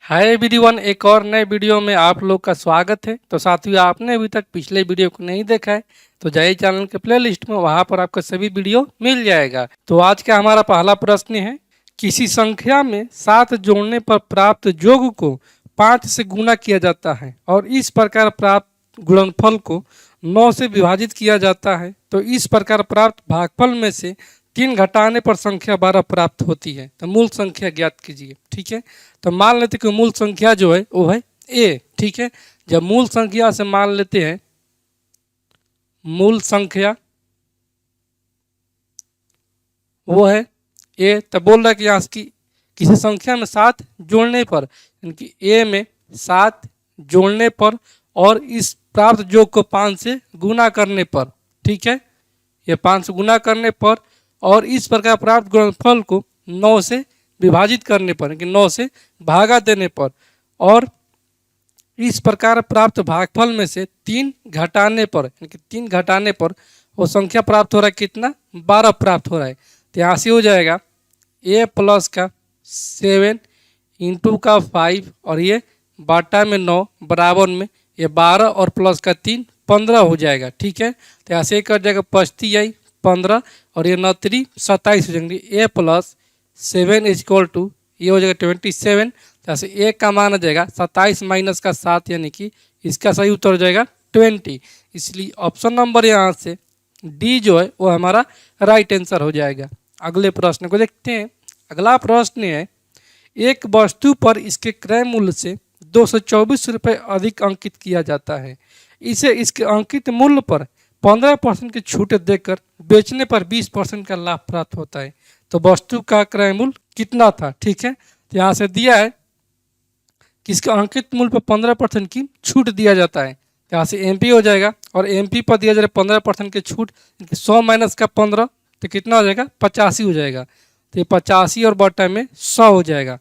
Hi everyone, एक और नए वीडियो में आप लोग का स्वागत है। तो साथियों, आपने अभी तक पिछले वीडियो को नहीं देखा है तो जाइए चैनल के प्लेलिस्ट में, वहां पर आपको सभी वीडियो मिल जाएगा। तो आज का हमारा पहला प्रश्न है, किसी संख्या में 7 जोड़ने पर प्राप्त योग को 5 से गुणा किया जाता है और इस प्रकार प्राप्त गुणनफल को 9 से विभाजित किया जाता है। तो इस प्रकार प्राप्त भागफल में से 3 घटाने पर संख्या 12 प्राप्त होती है। तो मूल संख्या ज्ञात कीजिए। ठीक है, तो मान लेते कि मूल संख्या जो है वो है ए। ठीक है, जब मूल संख्या से मान लेते हैं मूल संख्या वो है ए, तब बोल रहा है कि यहाँ की किसी संख्या में 7 जोड़ने पर, यानी कि ए में 7 जोड़ने पर और इस प्राप्त योग को 5 से गुना करने पर, ठीक है, ये 5 से गुना करने पर और इस प्रकार प्राप्त गुणनफल को 9 से विभाजित करने पर, कि 9 से भागा देने पर और इस प्रकार प्राप्त भागफल में से 3 घटाने पर, यानी कि 3 घटाने पर वो संख्या प्राप्त हो रहा है कितना, 12 प्राप्त हो रहा है। तो यहाँ से हो जाएगा ए प्लस का 7 इंटू का 5 और ये बाटा में 9 बराबर में ये 12 और प्लस का 3 15 हो जाएगा। ठीक है, तो यहाँ से कर जाएगा 25 आई 15 और ये 9 3 27 हो जाएंगे। ए प्लस 7 इज इक्वल टू ये हो जाएगा 27। जैसे ए का मान आ जाएगा 27 माइनस का 7, यानी कि इसका सही उत्तर हो जाएगा 20। इसलिए ऑप्शन नंबर यहाँ से डी जो है वो हमारा राइट आंसर हो जाएगा। अगले प्रश्न को देखते हैं। अगला प्रश्न है, एक वस्तु पर इसके क्रय मूल्य से 224 रुपये अधिक अंकित किया जाता है। इसे इसके अंकित मूल्य पर 15% की छूट देकर बेचने पर 20% का लाभ प्राप्त होता है। तो वस्तु का क्रय मूल्य कितना था। ठीक है, तो यहाँ से दिया है कि इसके अंकित मूल्य पर 15% की छूट दिया जाता है। तो यहाँ से एमपी हो जाएगा और एमपी पर दिया जाएगा 15% की छूट, 100 माइनस का 15 तो कितना हो जाएगा 85 हो जाएगा। तो ये 85 और बटा में 100 हो जाएगा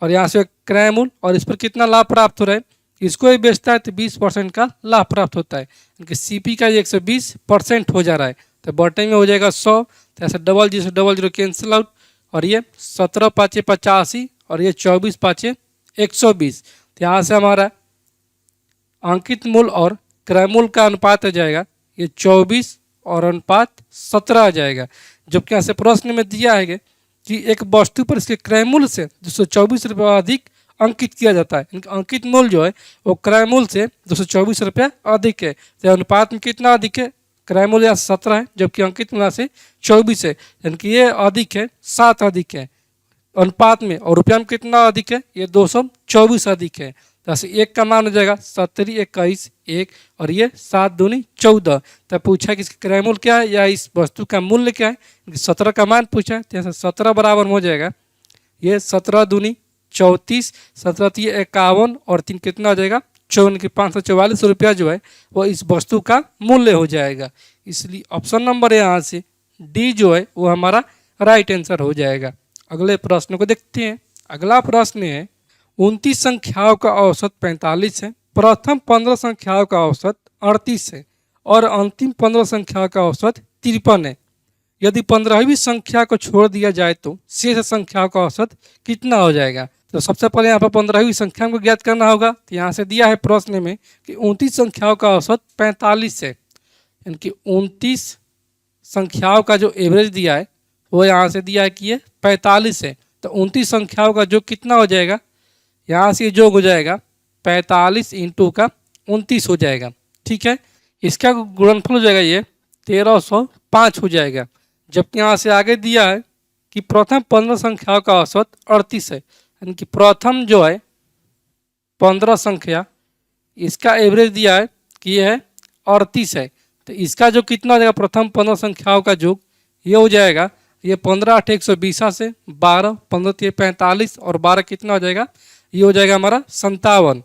और यहाँ से क्रय मूल्य और इस पर कितना लाभ प्राप्त हो रहा है, इसको ही बेचता है तो 20% का लाभ प्राप्त होता है, क्योंकि सीपी का 120% हो जा रहा है। तो बटे में हो जाएगा 100, तो ऐसे डबल जीरो कैंसिल आउट और ये 17 पाँचे 85 और ये 24 पाँचे 120। तो यहाँ से हमारा अंकित मूल्य और क्रय मूल्य का अनुपात आ जाएगा ये 24 और अनुपात 17 आ जाएगा। जबकि यहाँ से प्रश्न में दिया है कि एक वस्तु पर इसके क्रय मूल्य से 224 रुपये अधिक अंकित किया जाता है। अंकित मूल्य जो है वो क्रय मूल्य से 224 रुपये अधिक है। तो अनुपात में कितना अधिक है, क्रय मूल्य यहाँ 17 है जबकि अंकित मूल्य से 24 है, यानी कि ये अधिक है, 7 अधिक है अनुपात में, और रुपया में कितना अधिक है, ये 224 अधिक है। जैसे एक का मान हो जाएगा 70 21 1 और ये 7 दूनी 14। तब पूछा कि इसका क्रय मूल्य क्या है या इस वस्तु का मूल्य क्या है, 17 का मान पूछा है। तो 17 बराबर हो जाएगा ये 17 दूनी 34, 17 3 51 और 3 कितना हो जाएगा 54, की 544 रुपया जो है वो इस वस्तु का मूल्य हो जाएगा। इसलिए ऑप्शन नंबर यहाँ से डी जो है वो हमारा राइट आंसर हो जाएगा। अगले प्रश्न को देखते हैं। अगला प्रश्न है, 29 संख्याओं का औसत 45 है, प्रथम 15 संख्याओं का औसत 38 है और अंतिम 15 संख्याओं का औसत 53 है। यदि 15वीं संख्या को छोड़ दिया जाए तो शेष संख्याओं का औसत कितना हो जाएगा। तो सबसे पहले यहाँ पर 15वीं संख्या को ज्ञात करना होगा। तो यहाँ से दिया है प्रश्न में कि 29 संख्याओं का औसत 45 है, यानी कि 29 संख्याओं का जो एवरेज दिया है वो यहाँ से दिया है कि ये 45 है। तो 29 संख्याओं का जो कितना हो जाएगा, यहाँ से जोग हो जाएगा 45 इंटू का 29 हो जाएगा। ठीक है, इसका गुणनफल हो जाएगा ये 1305 हो जाएगा। जबकि यहाँ से आगे दिया है कि प्रथम 15 संख्याओं का औसत 38 है, यानी कि प्रथम जो है 15 संख्या इसका एवरेज दिया है कि यह है 38 है। तो इसका जो कितना हो जाएगा प्रथम 15 संख्याओं का योग ये हो जाएगा ये 15 8 120 से 12 15 3 45 और 12 कितना हो जाएगा, ये हो जाएगा हमारा 57।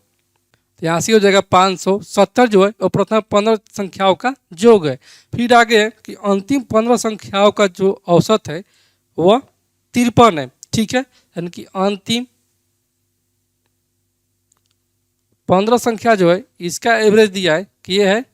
तो यहाँ से हो जाएगा 570 जो है वो प्रथम 15 संख्याओं का योग है। फिर आगे है कि अंतिम 15 संख्याओं का जो औसत है वह 53 है। ठीक है, यानी कि अंतिम 15 संख्या जो है इसका एवरेज दिया है कि ये है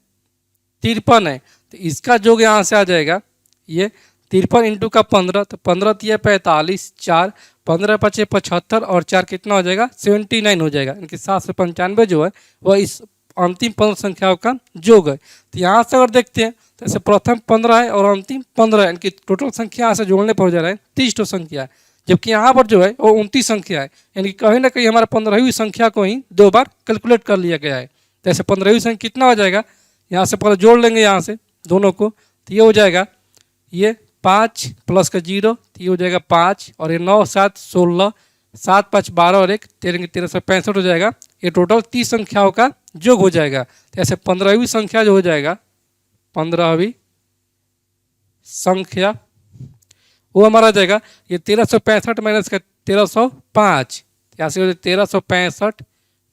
53 है। तो इसका योग यहाँ से आ जाएगा ये 53 इंटू का 15, तो 15 3 45 4 15 पचे 75 और 4 कितना हो जाएगा 79 हो जाएगा। यानी कि 795 जो है वह इस अंतिम 15 संख्याओं का योग है। तो यहाँ से अगर देखते हैं तो ऐसे प्रथम 15 है और अंतिम 15 है, यानी कि टोटल संख्या यहाँ से जोड़ने पर हो जा रहा है 30 तो संख्या है, जबकि यहाँ पर जो है वो 29 संख्या है। यानी कि कहीं ना कहीं हमारा 15वीं संख्या को ही 2 बार कैलकुलेट कर लिया गया है। तो ऐसे 15वीं संख्या कितना हो जाएगा, यहाँ से पहले जोड़ लेंगे यहाँ से दोनों को, तो ये हो जाएगा ये 5 प्लस का 0, तो ये हो जाएगा 5 और ये 9 7 16 7 5 12 और 1 13 1365 हो जाएगा। ये टोटल 30 संख्याओं का योग हो जाएगा। तो ऐसे 15वीं संख्या जो हो जाएगा, 15वीं संख्या वो हमारा जाएगा ये 1365 माइनस का 1305, यहाँ से 1365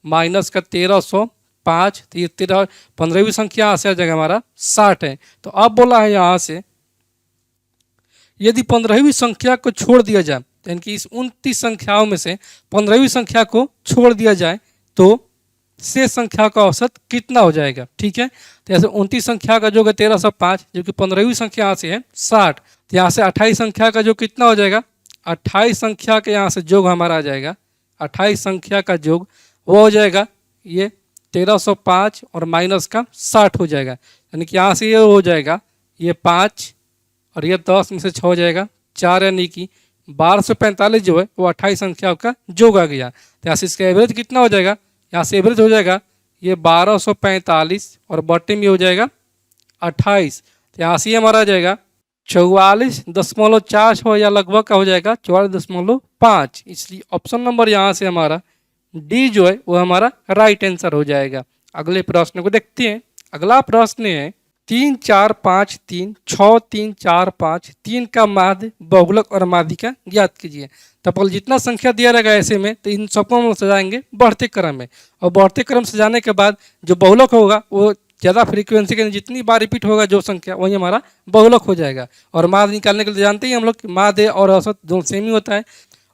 माइनस का 1305, तो ये 15वीं संख्या यहाँ से आ जाएगा हमारा 60 है। तो अब बोला है यहाँ से यदि 15वीं संख्या को छोड़ दिया जाए, यानी कि इस 29 संख्याओं में से 15वीं संख्या को छोड़ दिया जाए तो शेष संख्या का औसत कितना हो जाएगा। ठीक है, तो ऐसे 29 संख्या का जो है 1305, जो कि 15वीं संख्या यहाँ से है 60, तो यहाँ से 28 संख्या का जो कितना हो जाएगा, 28 संख्या के यहाँ से योग हमारा आ जाएगा, 28 संख्या का योग वो हो जाएगा ये 1305 और माइनस का 60 हो जाएगा। यानी कि यहाँ से ये हो जाएगा ये 5 और ये 10 में से 6 हो जाएगा 4, यानी कि 1245 जो है वो 28 संख्याओं का योग आ गया। तो यहाँ से इसका एवरेज कितना हो जाएगा, यहाँ से एवरेज हो जाएगा ये 1245 और बॉटम में हो जाएगा 28, तो यहाँ से हमारा आ जाएगा 44.4 या लगभग का हो जाएगा 44.5। इसलिए ऑप्शन नंबर यहाँ से हमारा डी जो है वो हमारा राइट आंसर हो जाएगा। अगले प्रश्न को देखते हैं। अगला प्रश्न है 3 4 5 3 6 3 4 5 3 का माध्य बहुलक और माध्यिका ज्ञात कीजिए। तो पहले जितना संख्या दिया रहेगा ऐसे में तो इन सबको हम सजाएंगे बढ़ते क्रम में, और बढ़ते क्रम सजाने के बाद जो बहुलक होगा वो ज़्यादा फ्रीक्वेंसी के जितनी बार रिपीट होगा जो संख्या वही हमारा बहुलक हो जाएगा। और माध्य निकालने के लिए जानते ही हम लोग माध्य और औसत दोनों सेम ही होता है,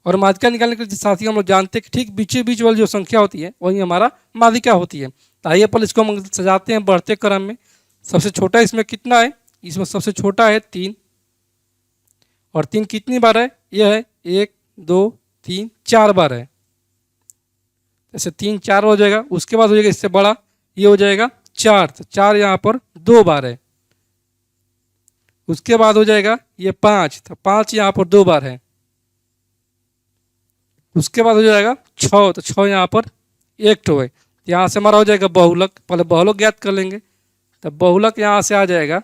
और माध्यिका निकालने के साथ ही हम लोग जानते हैं कि ठीक बीचे बीच वाली जो संख्या होती है वही हमारा माध्यिका होती है। तो आइए पहले इसको हम सजाते हैं बढ़ते क्रम में। सबसे छोटा इसमें कितना है, इसमें सबसे छोटा है 3, और 3 कितनी बार है, यह है 1 2 3 4 बार है। जैसे 3 4 हो जाएगा, उसके बाद हो जाएगा इससे बड़ा, ये हो जाएगा 4, तो 4 यहाँ पर 2 बार है। उसके बाद हो जाएगा ये 5, तो 5 यहाँ पर 2 बार है। उसके बाद हो जाएगा 6, तो 6 यहाँ पर 1 ठो है। यहाँ से हमारा हो जाएगा बहुलक, पहले बहुलक ज्ञात कर लेंगे। तो बहुलक यहाँ से आ जाएगा,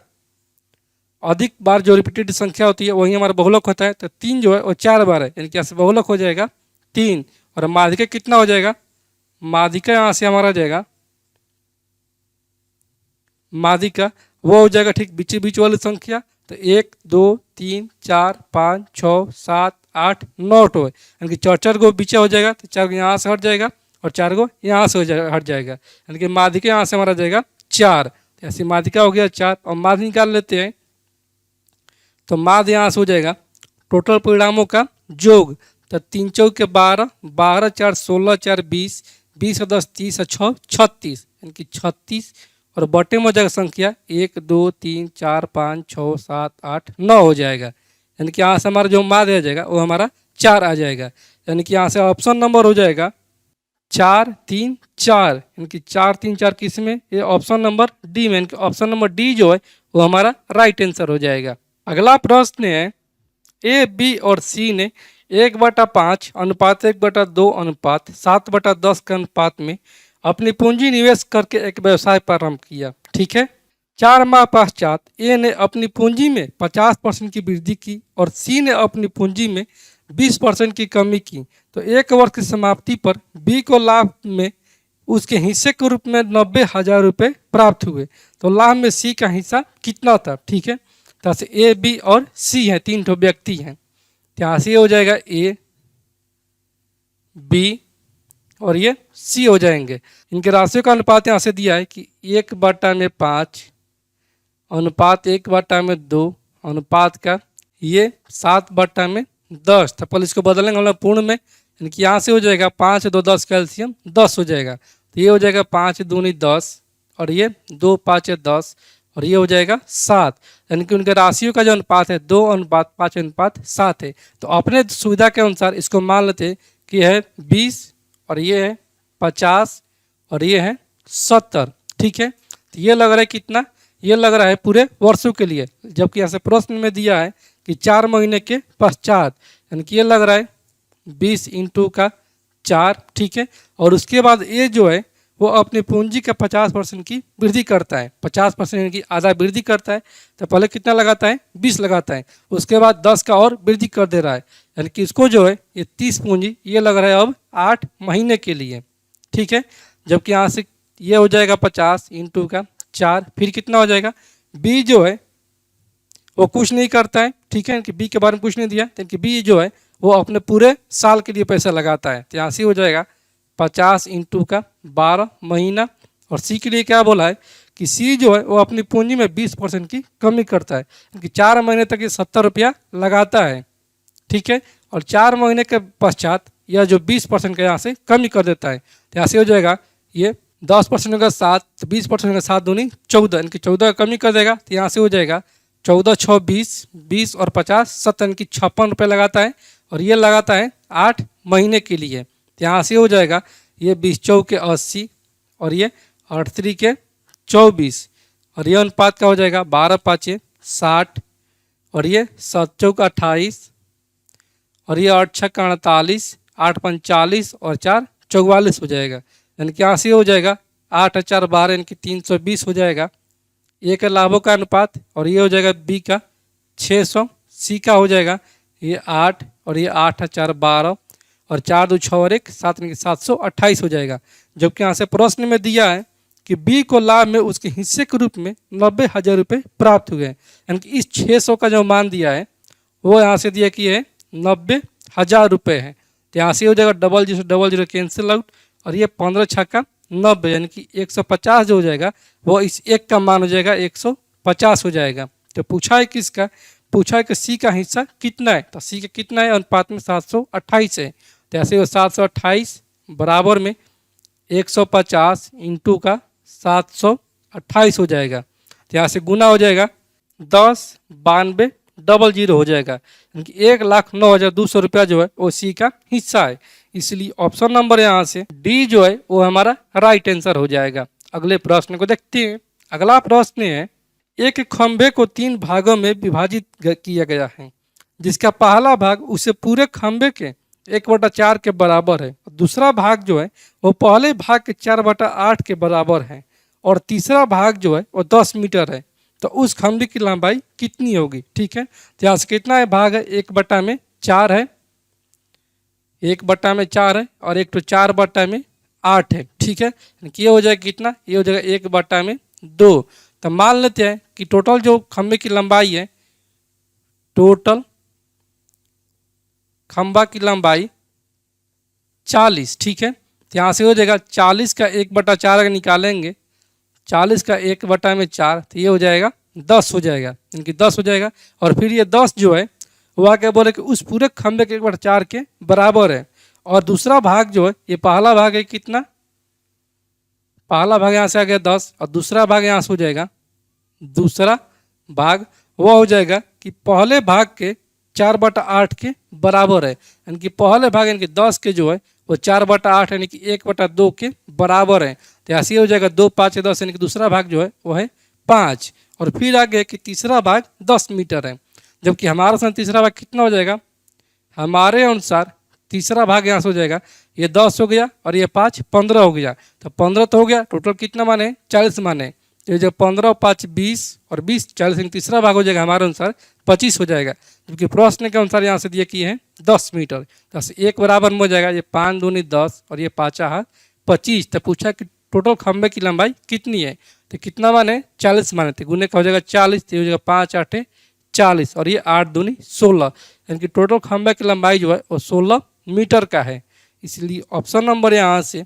अधिक बार जो रिपीटेड संख्या होती है वही हमारा बहुलक होता है। तो 3 जो है वो 4 बार है, यानी कि यहाँ से बहुलक हो जाएगा 3। और माध्यिका कितना हो जाएगा, माध्यिका यहाँ से हमारा आ जाएगा, माध्यिका वो हो जाएगा ठीक बीचे बीच वाली संख्या। तो 1 2 3 4 5 6 7 8 9 टो है, यानी कि 4 गो बीचे हो जाएगा, तो 4 गो यहाँ से हट जाएगा और 4 गो यहाँ से हट जाएगा, यानी कि माध्यिका यहाँ से हमारा जाएगा 4। ऐसी माध्यिका हो गया 4, और माध्य निकाल लेते हैं। तो माध्य यहाँ से हो जाएगा टोटल परिणामों का योग। तो 3 चौक के 12, 12 4 16 4 20, 20 और 10 30 और 6 36, यानी कि 36। और बटे में हो जाएगा संख्या 1 2 3 4 5 6 7 8 9 हो जाएगा, यानी कि यहाँ से हमारा जो माध्य आ जाएगा वो हमारा 4 आ जाएगा। यानी कि यहाँ से ऑप्शन नंबर हो जाएगा 4 3 4, यानी कि 4 3 4 किस में, ये ऑप्शन नंबर डी में, यानी कि ऑप्शन नंबर डी जो है वो हमारा राइट आंसर हो जाएगा। अगला प्रश्न है ए बी और सी ने 1/5 अनुपात 1/2 अनुपात 7/10 के अनुपात में अपनी पूंजी निवेश करके एक व्यवसाय प्रारंभ किया। ठीक है, 4 माह पश्चात ए ने अपनी पूंजी में 50% की वृद्धि की और सी ने अपनी पूंजी में 20% की कमी की। तो 1 वर्ष की समाप्ति पर बी को लाभ में उसके हिस्से के रूप में 90,000 रुपये प्राप्त हुए। तो लाभ में सी का हिस्सा कितना था। ठीक है, तो से ए बी और सी हैं, 3 ठो व्यक्ति हैं। तो यहाँ से हो जाएगा ए बी और ये सी हो जाएंगे। इनके राशियों का अनुपात यहाँ से दिया है कि 1/5 अनुपात 1/2 अनुपात का ये 7/10। तो पहले इसको बदलेंगे हम लोग पूर्ण में, यानी कि यहाँ से हो जाएगा 5 2 10 कैल्शियम 10 हो जाएगा। तो ये हो जाएगा 5 दूनी 10 और ये 2 5 10 और ये हो जाएगा 7, यानी कि उनके राशियों का जो अनुपात है 2:5:7 है। तो अपने सुविधा के अनुसार इसको मान लेते हैं कि यह है 20 और ये है 50 और ये है 70। ठीक है, तो ये लग रहा है कितना, ये लग रहा है पूरे वर्षों के लिए, जबकि यहाँ से प्रश्न में दिया है कि 4 महीने के पश्चात, यानी कि ये लग रहा है 20 इंटू का 4। ठीक है, और उसके बाद ये जो है वो अपनी पूंजी का 50% की वृद्धि करता है, 50% यानी कि आधा वृद्धि करता है। तो पहले कितना लगाता है, 20 लगाता है, उसके बाद 10 का और वृद्धि कर दे रहा है, यानी कि इसको जो है ये 30 पूंजी ये लग रहा है अब 8 महीने के लिए। ठीक है, जबकि यहाँ से ये हो जाएगा 50 इंटू का 4, फिर कितना हो जाएगा, बी जो है वो कुछ नहीं करता है। ठीक है, कि बी के बारे में कुछ नहीं दिया, क्योंकि बी जो है वो अपने पूरे साल के लिए पैसा लगाता है। तो यहाँ से हो जाएगा 50 इंटू का 12 महीना। और सी के लिए क्या बोला है कि सी जो है वो अपनी पूंजी में 20% की कमी करता है, क्योंकि 4 महीने तक ये 70 रुपया लगाता है। ठीक है, और 4 महीने के पश्चात यह जो 20% का यहाँ से कमी कर देता है। तो यहाँ से हो जाएगा ये 10% का 7, तो 20% का 7 दूनी 14, यानी कि 14 का कमी कर देगा। तो यहाँ से हो जाएगा 14 6 20, 20 और 50 70, यानी कि 56 रुपये लगाता है, और ये लगाता है 8 महीने के लिए। तो यहाँ से हो जाएगा ये 20 चौके 80 और ये 8 3 24, और ये अनुपात का हो जाएगा 12 5 60, और ये 7 चौका 28, और ये 8 6 48, 8 5 40 और 4 44 हो जाएगा, यानी कि यहाँ से हो जाएगा 8 4 12, यानी कि 320 हो जाएगा। ए का लाभों का अनुपात, और ये हो जाएगा बी का 600, सी का हो जाएगा ये 8, और ये 8 4 12 और 4 2 6 और 1 7, यानी कि 728 हो जाएगा। जबकि यहाँ से प्रश्न में दिया है कि बी को लाभ में उसके हिस्से के रूप में 90,000 रुपये प्राप्त हुए, यानी कि इस 600 का जो मान दिया है वो यहाँ से दिया कि है 90,000 रुपये है। तो यहाँ से हो जाएगा 0000 कैंसिल आउट, और ये 15 छक्का 90, यानी कि 150 जो हो जाएगा वो इस एक का मान हो जाएगा 150 हो जाएगा। तो पूछा है किसका, पूछा है कि सी का हिस्सा कितना है, तो सी का कितना है, अनुपात में 728 है। तो ऐसे वो 728 बराबर में 150 इंटू का 728 हो जाएगा। तो यहाँ से गुना हो जाएगा 10 92 00 हो जाएगा, यानी कि 1,09,200 रुपया जो है वो सी का हिस्सा है। इसलिए ऑप्शन नंबर यहाँ से डी जो है वो हमारा राइट आंसर हो जाएगा। अगले प्रश्न को देखते हैं। अगला प्रश्न है, एक खंभे को 3 भागों में विभाजित किया गया है, जिसका पहला भाग उसे पूरे खंभे के 1/4 के बराबर है, दूसरा भाग जो है वो पहले भाग के 4/8 के बराबर है, और तीसरा भाग जो है वो 10 मीटर है। तो उस खंभे की लंबाई कितनी होगी। ठीक है, तो यहाँ से कितना है भाग है, 1/4 है, 1/4 है, और 1 तो 4/8 है। ठीक है, ये हो जाएगा कितना, ये हो जाएगा 1/2। तो मान लेते हैं कि टोटल जो खंभे की लंबाई है, टोटल खंभा की लंबाई 40। ठीक है, तो यहाँ से हो जाएगा 40 का 1/4 अगर निकालेंगे, 40 का 1/4 तो ये हो जाएगा 10 हो जाएगा, यानी कि 10 हो जाएगा। और फिर ये 10 जो है वो आके बोले कि उस पूरे खंभे के 1/4 के बराबर है, और दूसरा भाग जो है ये पहला भाग है कितना, पहला भाग यहाँ से आ गया 10, और दूसरा भाग यहाँ से हो जाएगा, दूसरा भाग वो हो जाएगा कि पहले भाग के 4/8 के बराबर है, यानी कि पहले भाग यानी कि 10 के जो है वो 4/8 यानी कि 1/2 के बराबर है। तो ऐसे हो जाएगा 2 5 10, यानी कि दूसरा भाग जो है वो है 5, और फिर आगे कि तीसरा भाग 10 मीटर है। जबकि हमारे साथ तीसरा भाग कितना हो जाएगा, हमारे अनुसार तीसरा भाग यहाँ से हो जाएगा, ये 10 हो गया और ये 5 15 हो गया, तो 15 तो हो गया, टोटल कितना माने 40 माने, तो जो 15 5 20 और 20 40, तीसरा भाग हो जाएगा हमारे अनुसार 25 हो जाएगा। जबकि प्रश्न के अनुसार यहाँ से दिए किए हैं 10 मीटर, 10 1 बराबर में हो जाएगा, ये 5 दूनी 10 और ये 5 हाथ 25। तो पूछा कि टोटल खंभे की लंबाई कितनी है, तो कितना माने 40 माने, तो गुने का हो जाएगा 40, तो हो जाएगा 5 8 40 और ये 8 दूनी 16, यानी कि टोटल खंभे की लंबाई जो है वो 16 मीटर का है। इसलिए ऑप्शन नंबर यहाँ से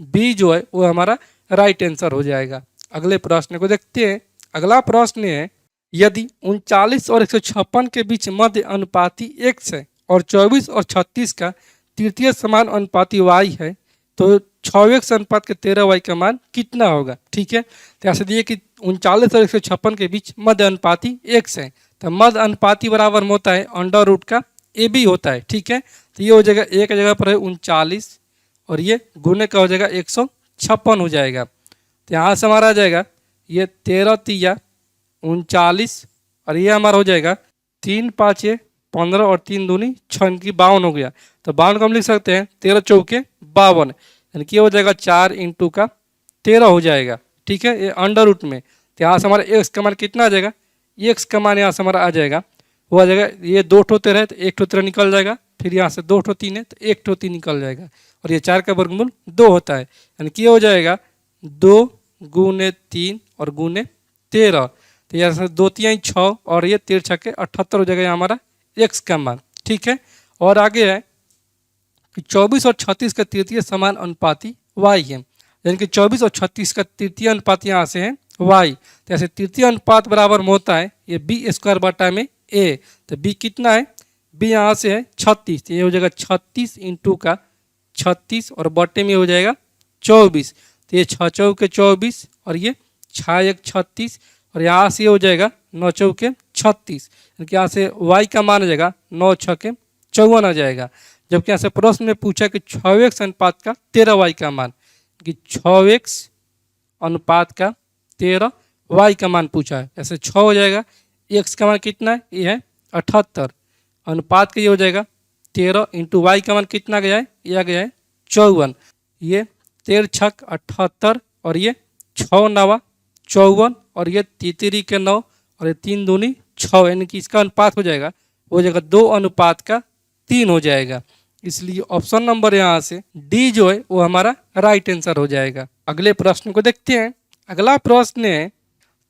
बी जो है वो हमारा राइट आंसर हो जाएगा। अगले प्रश्न को देखते हैं। अगला प्रश्न है, यदि 39 और 156 के बीच मध्य अनुपाती x है और 24 और 36 का तृतीय समान अनुपाती y है, तो 6x अनुपात के 13y का मान कितना होगा। ठीक है, तो ऐसे दिए कि 39 और 156 के बीच मध्य अनुपाती x है, तो मध्य अनुपाती बराबर में होता है अंडर रूट का ए बी होता है। ठीक है, तो ये हो जाएगा एक जगह पर है 39 और ये गुने का हो जाएगा 156 हो जाएगा। तो यहाँ से हमारा आ जाएगा ये 13 तिया 39 और ये हमारा हो जाएगा 3 5 15 और 3 दूनी 6 इनकी 52 हो गया। तो 52 को हम लिख सकते हैं 13 चौके 52, यानी कि हो जाएगा 4 इंटू का 13 हो जाएगा। ठीक है, ये अंडर रूट में। तो यहाँ से हमारा एक्स का मान कितना आ जाएगा, एक्स का मान यहाँ से हमारा आ जाएगा, वो आ जाएगा ये 2 ठो 13 है तो 1 ठो 13 निकल जाएगा, फिर यहाँ से 2 ठो 3 है तो 1 ठो 3 निकल जाएगा, और ये 4 का वर्गमूल 2 होता है, यानी कि ये हो जाएगा 2 गुने 3 और गुने 13। तो यहाँ से 2 3 6 और ये 13 6 78 हो जाएगा यहाँ हमारा एक्स का मान। ठीक है, और आगे है कि 24 और 36 का तृतीय समान अनुपाती y है, यानी कि 24 और 36 का तृतीय अनुपात यहाँ से है y। तो ऐसे तृतीय अनुपात बराबर में होता है ये बी स्क्वायर बटा में a। तो b कितना है, b यहाँ से है 36, तो ये हो जाएगा 36 इंटू का 36 और बटे में हो जाएगा 24। तो ये 6 चौके 24 और ये 6 1 36 और यहाँ से हो जाएगा 9 चौके 36, यानी कि यहाँ से y का मान आ जाएगा 9 6 54 आ जाएगा। जबकि यहाँ से प्रश्न में पूछा कि 6x अनुपात का 13y का मान, कि 6x अनुपात का 13y का मान पूछा है, ऐसे 6 हो जाएगा, x का मान कितना है, ये है 78, अनुपात का ये हो जाएगा 13 इंटू y का मान कितना गया है, ये आ गया है 54, ये 13 6 78 और ये 6 9 54 और ये 3 के 9 और ये 3 दूनी 6, यानी कि इसका अनुपात हो जाएगा 2 अनुपात का 3 हो जाएगा। इसलिए ऑप्शन नंबर यहाँ से डी जो है वो हमारा राइट आंसर हो जाएगा। अगले प्रश्न को देखते हैं। अगला प्रश्न है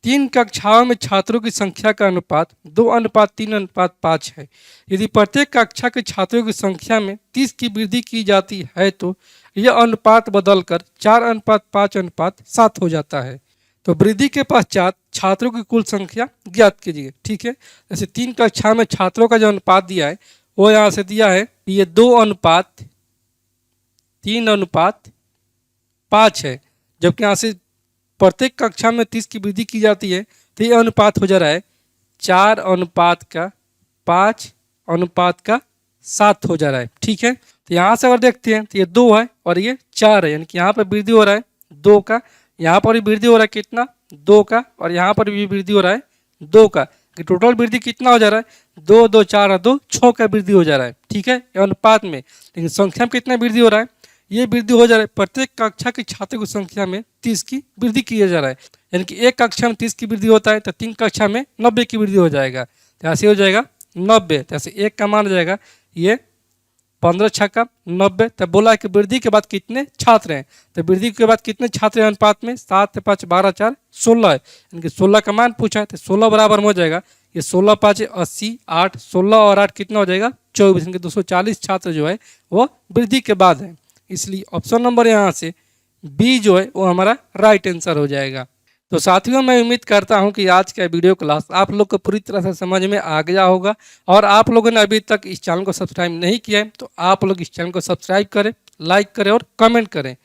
3 कक्षाओं में छात्रों की संख्या का अनुपात 2:3:5 है। यदि प्रत्येक कक्षा के छात्रों की संख्या में 30 की वृद्धि की जाती है तो यह अनुपात बदलकर 4:5:7 हो जाता है। तो वृद्धि के पश्चात छात्रों की कुल संख्या ज्ञात कीजिए। ठीक है, जैसे 3 कक्षा में छात्रों का जो अनुपात दिया है वो यहाँ से दिया है ये 2:3:5 है, जबकि यहाँ से प्रत्येक कक्षा में 30 की वृद्धि की जाती है तो ये अनुपात हो जा रहा है 4:5:7 हो जा रहा है। ठीक है, तो यहाँ से अगर देखते हैं तो ये 2 है और ये 4 है, यानी कि यहाँ पर वृद्धि हो रहा है 2 का, यहाँ पर भी वृद्धि हो रहा है कितना 2 का, और यहाँ पर भी वृद्धि हो रहा है 2 का, कि टोटल वृद्धि कितना हो जा रहा है 2 2 4 और 2 6 का वृद्धि हो जा रहा है। ठीक है, अनुपात में, लेकिन संख्या में कितना वृद्धि हो रहा है, ये वृद्धि हो जा रहा है प्रत्येक कक्षा के छात्रों की संख्या में 30 की वृद्धि किया जा रहा है, यानी कि एक कक्षा में 30 की वृद्धि होता है तो 3 कक्षा में 90 की वृद्धि हो जाएगा, तो ऐसे हो जाएगा 90। तो ऐसे एक का मान हो जाएगा ये 15 6 90। तब बोला कि वृद्धि के बाद कितने छात्र हैं, तो वृद्धि के बाद कितने छात्र हैं अनुपात में 7 5 12 4 16 है, यानी कि 16 का मान पूछा है तो 16 बराबर में हो जाएगा ये 16 5 80 8 16 और 8 कितना हो जाएगा 24, यानी कि 240 छात्र जो है वो वृद्धि के बाद है। इसलिए ऑप्शन नंबर यहाँ से बी जो है वो हमारा राइट आंसर हो जाएगा। तो साथियों, मैं उम्मीद करता हूं कि आज का वीडियो क्लास आप लोग को पूरी तरह से समझ में आ गया होगा, और आप लोगों ने अभी तक इस चैनल को सब्सक्राइब नहीं किया है तो आप लोग इस चैनल को सब्सक्राइब करें, लाइक करें और कमेंट करें।